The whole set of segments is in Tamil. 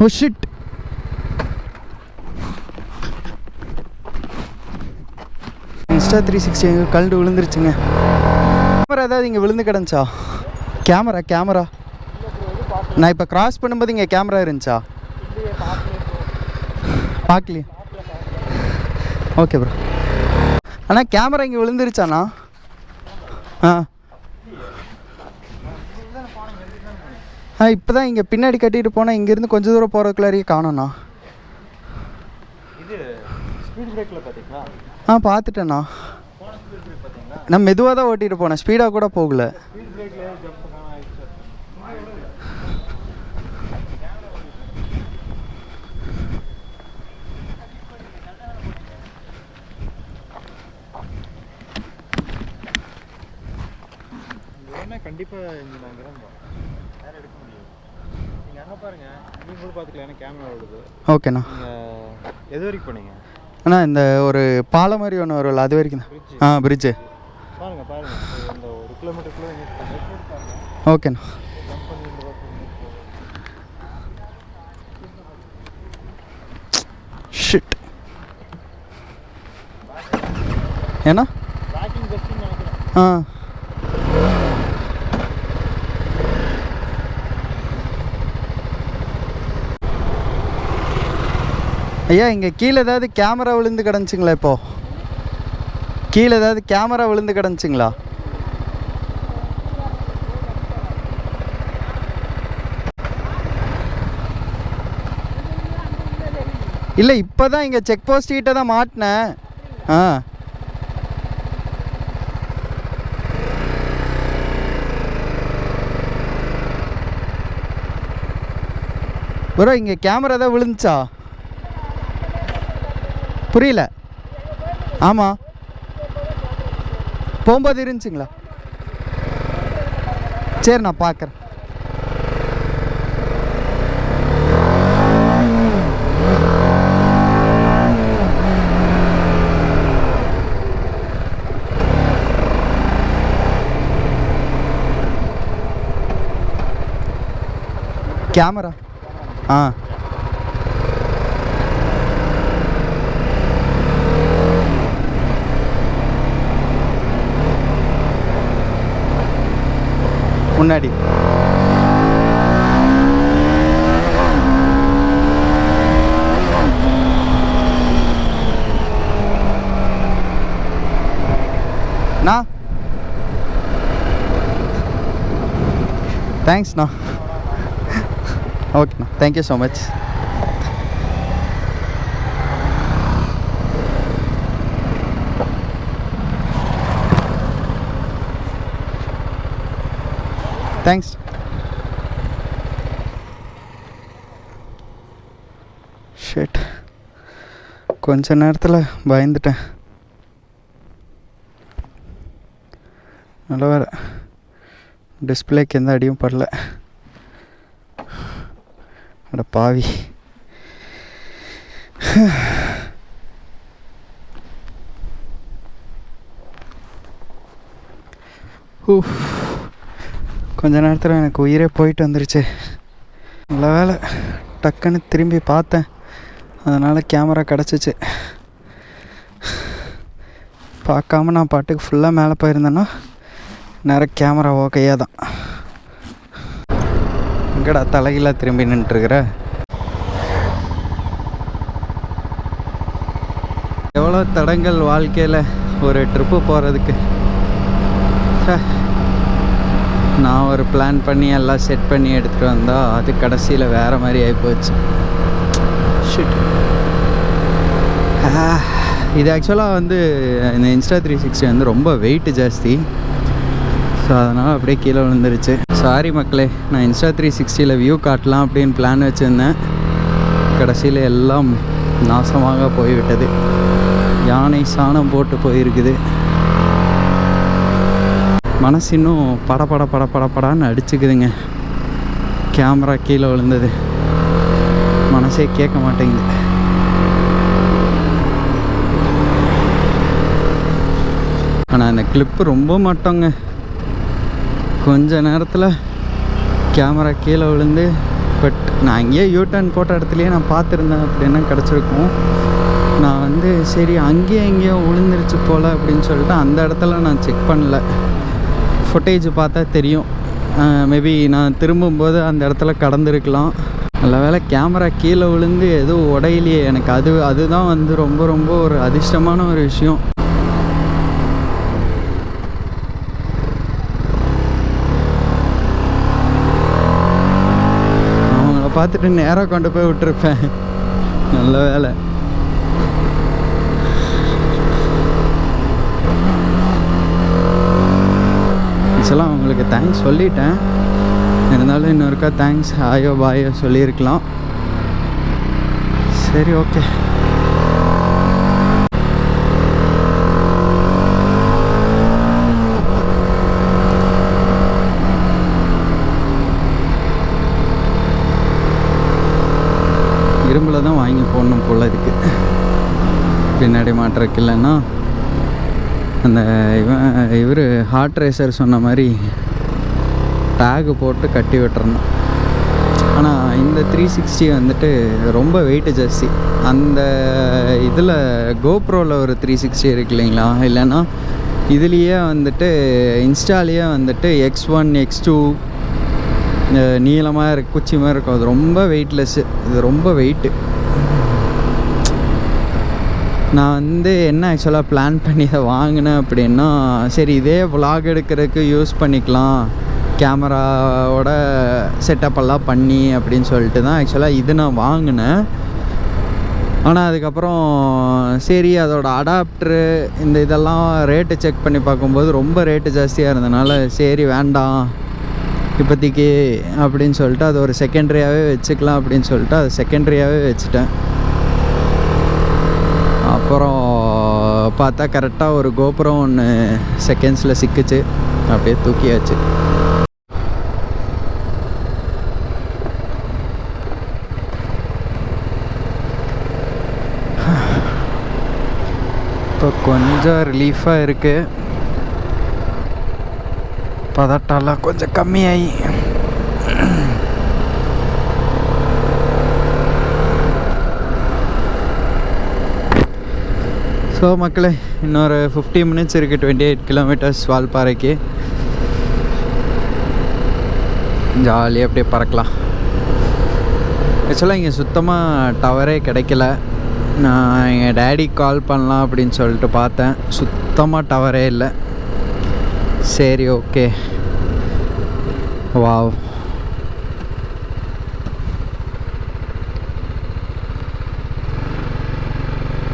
Oh shit. இன்ஸ்டா 360 எங்கே கழண்டு விழுந்துருச்சுங்க. கேமரா ஏதாவது இங்கே விழுந்து கிடந்துச்சா? கேமரா நான் இப்போ கிராஸ் பண்ணும்போது இங்கே கேமரா இருந்துச்சா? பார்க்கலையே. Okay bro. அண்ணா கேமரா இங்கே விழுந்துருச்சாண்ணா? இப்போ தான் இங்கே பின்னாடி கட்டிட்டு போனால் இங்கேருந்து கொஞ்சம் தூரம் போகிறதுக்குள்ளாரியே காணோண்ணா. பார்த்துட்டேண்ணா. நான் மெதுவாக தான் ஓட்டிகிட்டு போனேன், ஸ்பீடாக கூட போகல. கண்டிப்பாக இங்கே நாங்கள் வேறு எடுக்க முடியும். நீங்கள் அங்கே பாருங்கள், நீங்கள் கூட பார்த்துக்கலாம். ஏன்னா கேமரா ஓடுது. ஓகேண்ணா. நீங்கள் எது வரைக்கும் போனீங்க? அண்ணா இந்த ஒரு பாலம் மாதிரி ஒன்று வரும்ல, அது வரைக்கும் தான். பிரிட்ஜு பாருங்கள் இந்த 1 கிலோமீட்டருக்குள்ளே. ஓகேண்ணா. ஷிட். ஏண்ணா? ஐயா இங்கே கீழே ஏதாவது கேமரா விழுந்து கிடந்துச்சுங்களா? இப்போது கீழே ஏதாவது கேமரா விழுந்து கிடந்துச்சுங்களா? இல்லை இப்போ தான் இங்கே செக் போஸ்ட் கிட்ட தான் மாட்டினேன். ப்ரோ இங்கே கேமரா தான் விழுந்துச்சா? புரியல. ஆமாம், போகும்போது இருந்துச்சுங்களா? சரி நான் பார்க்குறேன். கேமரா முன்னாடி. தேங்க்ஸ்ண்ணா. ஓகேண்ணா, thank you so much. Thanks. Shit, கொஞ்ச நேரத்தில் பயந்துட்டேன். நல்ல வேறு டிஸ்பிளேக்கு எந்த அடியும் படல. அட பாவி. கொஞ்ச நேரத்தில் எனக்கு உயிரே போயிட்டு வந்துருச்சு. நல்ல வேலை டக்குன்னு திரும்பி பார்த்தேன், அதனால் கேமரா கிடச்சிச்சு. பார்க்காம நான் பாட்டுக்கு ஃபுல்லாக மேலே போயிருந்தேன்னா நேரம் கேமரா ஓகையாக தான். எங்கடா தலைகீழாக திரும்பி நின்றுருக்குற? எவ்வளோ தடங்கள் வாழ்க்கையில் ஒரு ட்ரிப்பு போகிறதுக்கு. நான் ஒரு பிளான் பண்ணி எல்லாம் செட் பண்ணி எடுத்துகிட்டு வந்தால் அது கடைசியில் வேறு மாதிரி ஆகிப்போச்சு. ஷிட். இது ஆக்சுவலாக வந்து இந்த இன்ஸ்டா 360 வந்து ரொம்ப வெயிட் ஜாஸ்தி. ஸோ அதனால் அப்படியே கீழே விழுந்துருச்சு. சாரி மக்களே, நான் இன்ஸ்டா 360ல் வியூ காட்டலாம் அப்படின்னு பிளான் வச்சுருந்தேன். கடைசியில் எல்லாம் நாசமாக போய்விட்டது. யானை சாணம் போட்டு போயிருக்குது. மனசு இன்னும் படப்படான்னு அடிச்சுக்குதுங்க. கேமரா கீழே விழுந்தது மனசே கேட்க மாட்டேங்குது. ஆனால் அந்த கிளிப்பு ரொம்ப மட்டங்க. கொஞ்ச நேரத்தில் கேமரா கீழே விழுந்து பட் நான் அங்கேயே யூட்டர்ன் போட்ட இடத்துலையே நான் பார்த்துருந்தேன் அப்படின்னா கிடச்சிருக்கும். நான் வந்து சரி அங்கேயே எங்கேயோ விழுந்துருச்சு போல் அப்படின்னு சொல்லிட்டு அந்த இடத்துல நான் செக் பண்ணல. ஃபுட்டேஜ் பார்த்தா தெரியும், மேபி நான் திரும்பும்போது அந்த இடத்துல கடந்திருக்கலாம். நல்ல வேளை கேமரா கீழே விழுந்து எதுவும் உடையிலையே. எனக்கு அதுதான் வந்து ரொம்ப ரொம்ப ஒரு அதிர்ஷ்டமான ஒரு விஷயம். அவங்கள பார்த்துட்டு நேராக கொண்டு போய் விட்டுருப்பேன். நல்ல வேலை. ஆக்சுவலாக அவங்களுக்கு தேங்க்ஸ் சொல்லிட்டேன், இருந்தாலும் இன்னொருக்கா தேங்க்ஸ் ஆயோ பாயோ சொல்லியிருக்கலாம். சரி, ஓகே. இரும்பில் தான் வாங்கி போடணும் போல் இருக்குது, பின்னாடி மாட்டுறக்கு. இல்லைன்னா அந்த இவர் ஹார்ட் ரேசர் சொன்ன மாதிரி டேகு போட்டு கட்டி விட்டுறணும். ஆனால் இந்த 360 வந்துட்டு ரொம்ப வெயிட்டு ஜாஸ்தி. அந்த இதில் கோப்ரோவில் ஒரு 360 இருக்கு இல்லைங்களா, இல்லைன்னா இதுலேயே வந்துட்டு இன்ஸ்டாலேயே வந்துட்டு X1 X2 நீளமாக இருக்கு, குச்சி மாதிரி இருக்கும். அது ரொம்ப வெயிட்லெஸ்ஸு, இது ரொம்ப வெயிட்டு. நான் வந்து என்ன ஆக்சுவலாக பிளான் பண்ணி அதை வாங்கினேன் அப்படின்னா, சரி இதே vlog எடுக்கிறதுக்கு யூஸ் பண்ணிக்கலாம், கேமராவோட செட்டப்பெல்லாம் பண்ணி அப்படின்னு சொல்லிட்டு தான் ஆக்சுவலாக இது நான் வாங்கினேன். ஆனால் அதுக்கப்புறம் சரி அதோட அடாப்டரு இந்த இதெல்லாம் ரேட்டு செக் பண்ணி பார்க்கும்போது ரொம்ப ரேட்டு ஜாஸ்தியாக இருந்தனால சரி வேண்டாம் இப்போதைக்கு அப்படின்னு சொல்லிட்டு அது ஒரு செகண்ட்ரியாகவே வச்சுக்கலாம் அப்படின்னு சொல்லிட்டு அது செகண்ட்ரியாகவே வச்சுட்டேன். அப்புறம் பார்த்தா கரெக்டாக ஒரு கோபுரம் ஒன்று செகண்ட்ஸில் சிக்கிச்சு, அப்படியே தூக்கியாச்சு. இப்போ கொஞ்சம் ரிலீஃபாக இருக்குது, பதட்டம்லாம் கொஞ்சம் கம்மியாகி. ஸோ மக்களே, இன்னொரு 50 மினிட்ஸ் இருக்குது 28 கிலோமீட்டர்ஸ் வால்பாறைக்கு. ஜாலியாக அப்படியே பறக்கலாம். ஆக்சுவலாக இங்கே சுத்தமாக டவரே கிடைக்கல. நான் எங்கள் டேடி கால் பண்ணலாம் அப்படின்னு சொல்லிட்டு பார்த்தேன், சுத்தமாக டவரே இல்லை. சரி, ஓகே. வாவ்,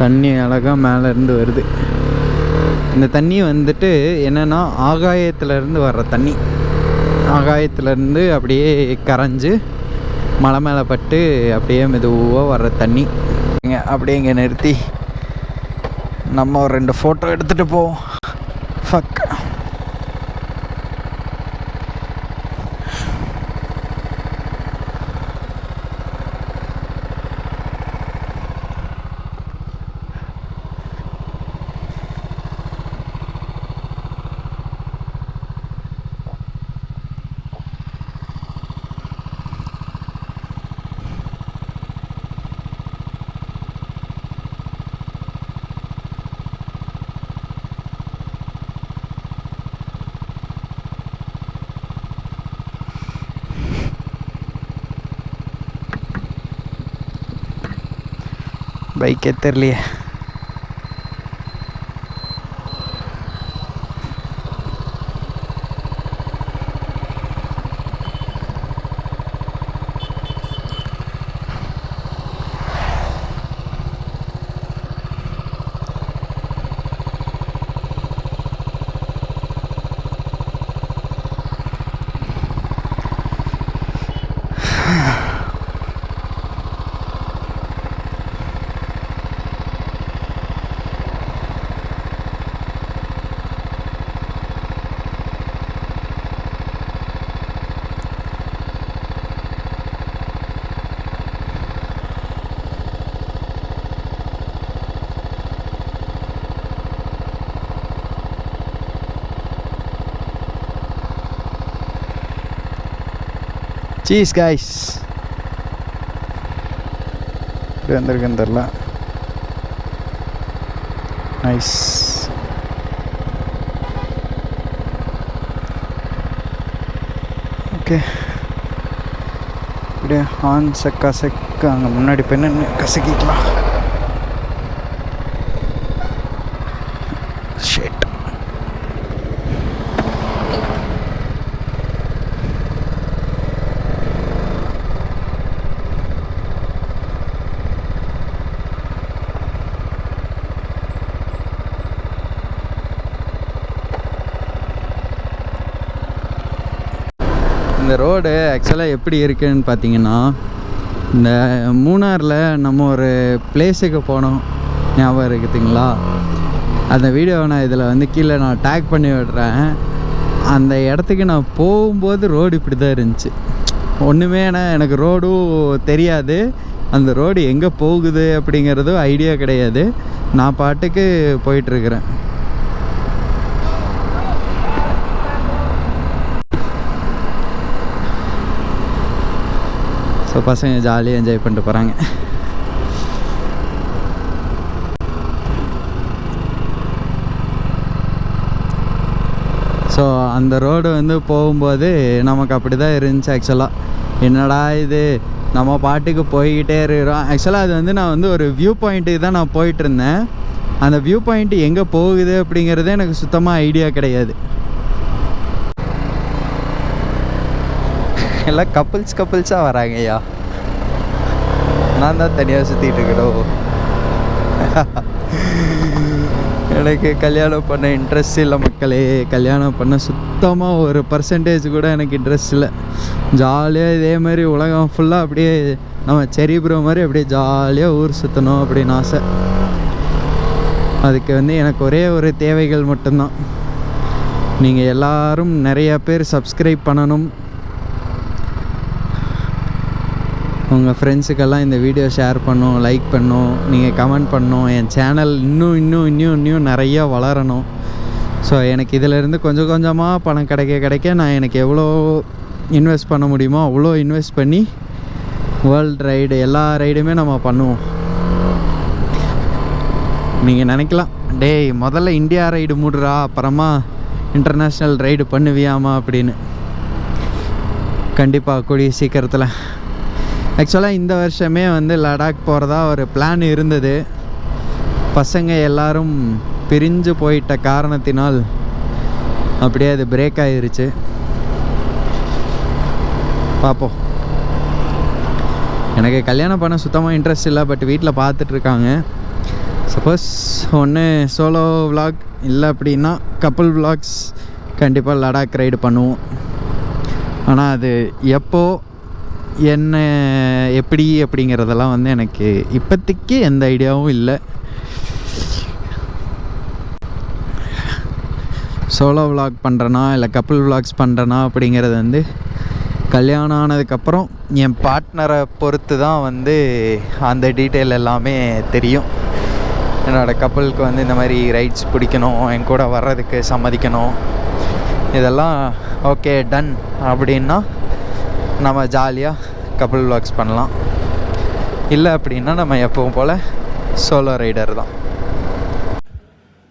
தண்ணி அழகாக மேலேருந்து வருது. இந்த தண்ணி வந்துட்டு என்னென்னா ஆகாயத்துலேருந்து வர்ற தண்ணி, ஆகாயத்துலேருந்து அப்படியே கரைஞ்சி மலை மேலே பட்டு அப்படியே மெதுவாக வர்ற தண்ணி. அப்படியே இங்கே நிறுத்தி நம்ம ஒரு 2 ஃபோட்டோ எடுத்துகிட்டு போவோம். ஃபக். பைக்கே தெரியலையே. Cheers guys. இப்படி வந்திருக்குன்னு தெரில. நைஸ். ஓகே, இப்படியே ஹார்ன் கசக்க அங்கே முன்னாடி பெண்ணு கசக்கிக்கலாம். ஷேட். இந்த ரோடு ஆக்சுவலாக எப்படி இருக்குன்னு பார்த்தீங்கன்னா, இந்த மூணாரில் நம்ம ஒரு பிளேஸுக்கு போனோம், ஞாபகம் இருக்குதுங்களா? அந்த வீடியோவை நான் இதில் வந்து கீழே நான் டேக் பண்ணி விடுறேன். அந்த இடத்துக்கு நான் போகும்போது ரோடு இப்படி தான் இருந்துச்சு. ஒன்றுமே எனக்கு ரோடும் தெரியாது, அந்த ரோடு எங்கே போகுது அப்படிங்கிறதும் ஐடியா கிடையாது. நான் பாட்டுக்கு போயிட்டுருக்கிறேன். ஸோ பசங்க ஜாலியாக என்ஜாய் பண்ணிட்டு போகிறாங்க. ஸோ அந்த ரோடு வந்து போகும்போது நமக்கு அப்படி தான் இருந்துச்சு. ஆக்சுவலாக என்னடா இது, நம்ம பாட்டுக்கு போய்கிட்டே இருக்கிறோம். ஆக்சுவலாக அது வந்து நான் வந்து ஒரு வியூ பாயிண்ட்டுக்கு தான் நான் போயிட்டுருந்தேன். அந்த வியூ பாயிண்ட்டு எங்கே போகுது அப்படிங்கிறதே எனக்கு சுத்தமாக ஐடியா கிடையாது. எல்லாம் கப்புள்ஸாக வராங்க. ஐயா, நான் தான் தனியாக சுற்றிட்டு இருக்கிறோம். எனக்கு கல்யாணம் பண்ண இன்ட்ரெஸ்ட் இல்லை மக்களே. கல்யாணம் பண்ண சுத்தமாக ஒரு பர்சன்டேஜ் கூட எனக்கு இன்ட்ரெஸ்ட் இல்லை. ஜாலியாக இதே மாதிரி உலகம் ஃபுல்லாக அப்படியே நம்ம செரி ப்ரோ மாதிரி அப்படியே ஜாலியாக ஊர் சுற்றணும் அப்படின்னு ஆசை. அதுக்கு வந்து எனக்கு ஒரே ஒரு தேவைகள் மட்டும்தான். நீங்கள் எல்லோரும் நிறையா பேர் சப்ஸ்கிரைப் பண்ணணும், உங்கள் ஃப்ரெண்ட்ஸுக்கெல்லாம் இந்த வீடியோ ஷேர் பண்ணணும், லைக் பண்ணணும், நீங்கள் கமெண்ட் பண்ணணும். என் சேனல் இன்னும் நிறையா வளரணும். ஸோ எனக்கு இதிலேருந்து கொஞ்சம் கொஞ்சமாக பணம் கிடைக்க நான் எனக்கு எவ்வளோ இன்வெஸ்ட் பண்ண முடியுமோ அவ்வளோ இன்வெஸ்ட் பண்ணி வேர்ல்டு ரைடு எல்லா ரைடுமே நம்ம பண்ணுவோம். நீங்கள் நினைக்கலாம், டேய் முதல்ல இந்தியா ரைடு மூடுறா, அப்புறமா இன்டர்நேஷ்னல் ரைடு பண்ணுவியாமா அப்படின்னு. கண்டிப்பாக கூடிய சீக்கிரத்தில். ஆக்சுவலாக இந்த வருஷமே வந்து லடாக் போகிறதா ஒரு பிளான் இருந்தது. பசங்க எல்லோரும் பிரிஞ்சு போயிட்ட காரணத்தினால் அப்படியே அது பிரேக் ஆகிருச்சு. பார்ப்போம். எனக்கு கல்யாணம் பண்ண சுத்தமாக இன்ட்ரெஸ்ட் இல்லை, பட் வீட்டில் பார்த்துட்ருக்காங்க. சப்போஸ் ஒன்று சோலோ விலாக் இல்லை அப்படின்னா கப்புள் விலாக்ஸ் கண்டிப்பாக லடாக் ரைடு பண்ணுவோம். ஆனால் அது எப்போ என்ன எப்படி அப்படிங்கிறதெல்லாம் வந்து எனக்கு இப்போதைக்கு எந்த ஐடியாவும் இல்லை. சோலோ விலாக் பண்ணுறேனா இல்லை கப்புள் விலாக்ஸ் பண்ணுறேனா அப்படிங்கிறது வந்து கல்யாணம் ஆனதுக்கப்புறம் என் பார்ட்னரை பொறுத்து தான் வந்து அந்த டீட்டெயில் எல்லாமே தெரியும். என்னோடய கப்புளுக்கு வந்து இந்த மாதிரி ரைட்ஸ் பிடிக்கணும், என் கூட வர்றதுக்கு சம்மதிக்கணும், இதெல்லாம் ஓகே டன் அப்படின்னா நம்ம ஜாலியாக கப்புள் விலாக்ஸ் பண்ணலாம். இல்லை அப்படின்னா நம்ம எப்பவும் போல் சோலோ ரைடர் தான்.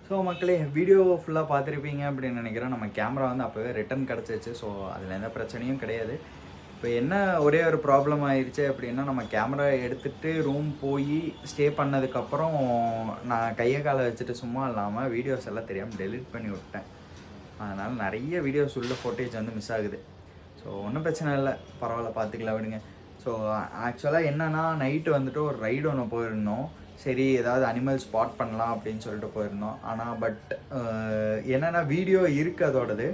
ஸோ மக்களே, வீடியோ ஃபுல்லாக பார்த்துருப்பீங்க அப்படின்னு நினைக்கிறேன். நம்ம கேமரா வந்து அப்போவே ரிட்டன் கிடச்சிச்சு. ஸோ அதில் எந்த பிரச்சனையும் கிடையாது. இப்போ என்ன ஒரே ஒரு ப்ராப்ளம் ஆயிடுச்சு அப்படின்னா, நம்ம கேமரா எடுத்துகிட்டு ரூம் போய் ஸ்டே பண்ணதுக்கப்புறம் நான் கையை காலை வச்சுட்டு சும்மா இல்லாமல் வீடியோஸ் எல்லாம் தெரியாமல் டெலிட் பண்ணி விட்டேன். அதனால் நிறைய வீடியோஸ் உள்ள ஃபோட்டேஜ் வந்து மிஸ் ஆகுது. ஸோ ஒன்றும் பிரச்சனை இல்லை, பரவாயில்ல, பார்த்துக்கலாம் விடுங்க. ஸோ ஆக்சுவலாக என்னென்னா, நைட்டு வந்துட்டு ஒரு ரைடு ஒன்று போயிருந்தோம். சரி, ஏதாவது அனிமல் ஸ்பாட் பண்ணலாம் அப்படின்னு சொல்லிட்டு போயிருந்தோம். ஆனால் பட் என்னென்னா, வீடியோ இருக்குது அதோடது,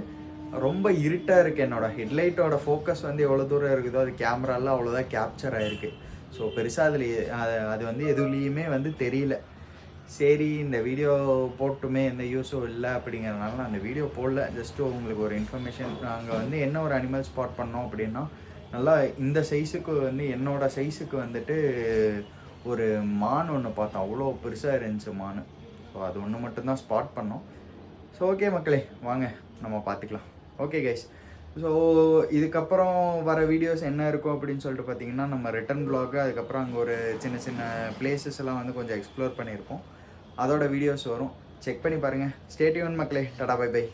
ரொம்ப இருட்டாக இருக்குது. என்னோடய ஹெட்லைட்டோட ஃபோக்கஸ் வந்து எவ்வளோ தூரம் இருக்குதோ அது கேமராலாம் அவ்வளோதான் கேப்சர் ஆகிருக்கு. ஸோ பெருசாக அதில் அது வந்து எதுலேயுமே வந்து தெரியல. சரி, இந்த வீடியோ போட்டுமே எந்த யூஸும் இல்லை அப்படிங்கிறதுனால நான் அந்த வீடியோ போடல. ஜஸ்ட்டு உங்களுக்கு ஒரு இன்ஃபர்மேஷன். நாங்கள் வந்து என்ன ஒரு அனிமல் ஸ்பாட் பண்ணோம் அப்படின்னா, நல்லா இந்த சைஸுக்கு வந்து என்னோடய சைஸுக்கு வந்துட்டு ஒரு மான் ஒன்று பார்த்தோம். அவ்வளோ பெருசாக இருந்துச்சு மான். ஸோ அது ஒன்று மட்டும்தான் ஸ்பாட் பண்ணோம். ஸோ ஓகே மக்களே, வாங்க நம்ம பார்த்துக்கலாம். ஓகே கைஸ், ஸோ இதுக்கப்புறம் வர வீடியோஸ் என்ன இருக்கும் அப்படின்னு சொல்லிட்டு பார்த்தீங்கன்னா நம்ம ரிட்டன் vlog, அதுக்கப்புறம் அங்கே ஒரு சின்ன சின்ன பிளேசஸ் எல்லாம் வந்து கொஞ்சம் எக்ஸ்ப்ளோர் பண்ணியிருப்போம். அதோட வீடியோஸ் வரும், செக் பண்ணி பாருங்கள். ஸ்டே டியூன் மக்களே. Tata bye by.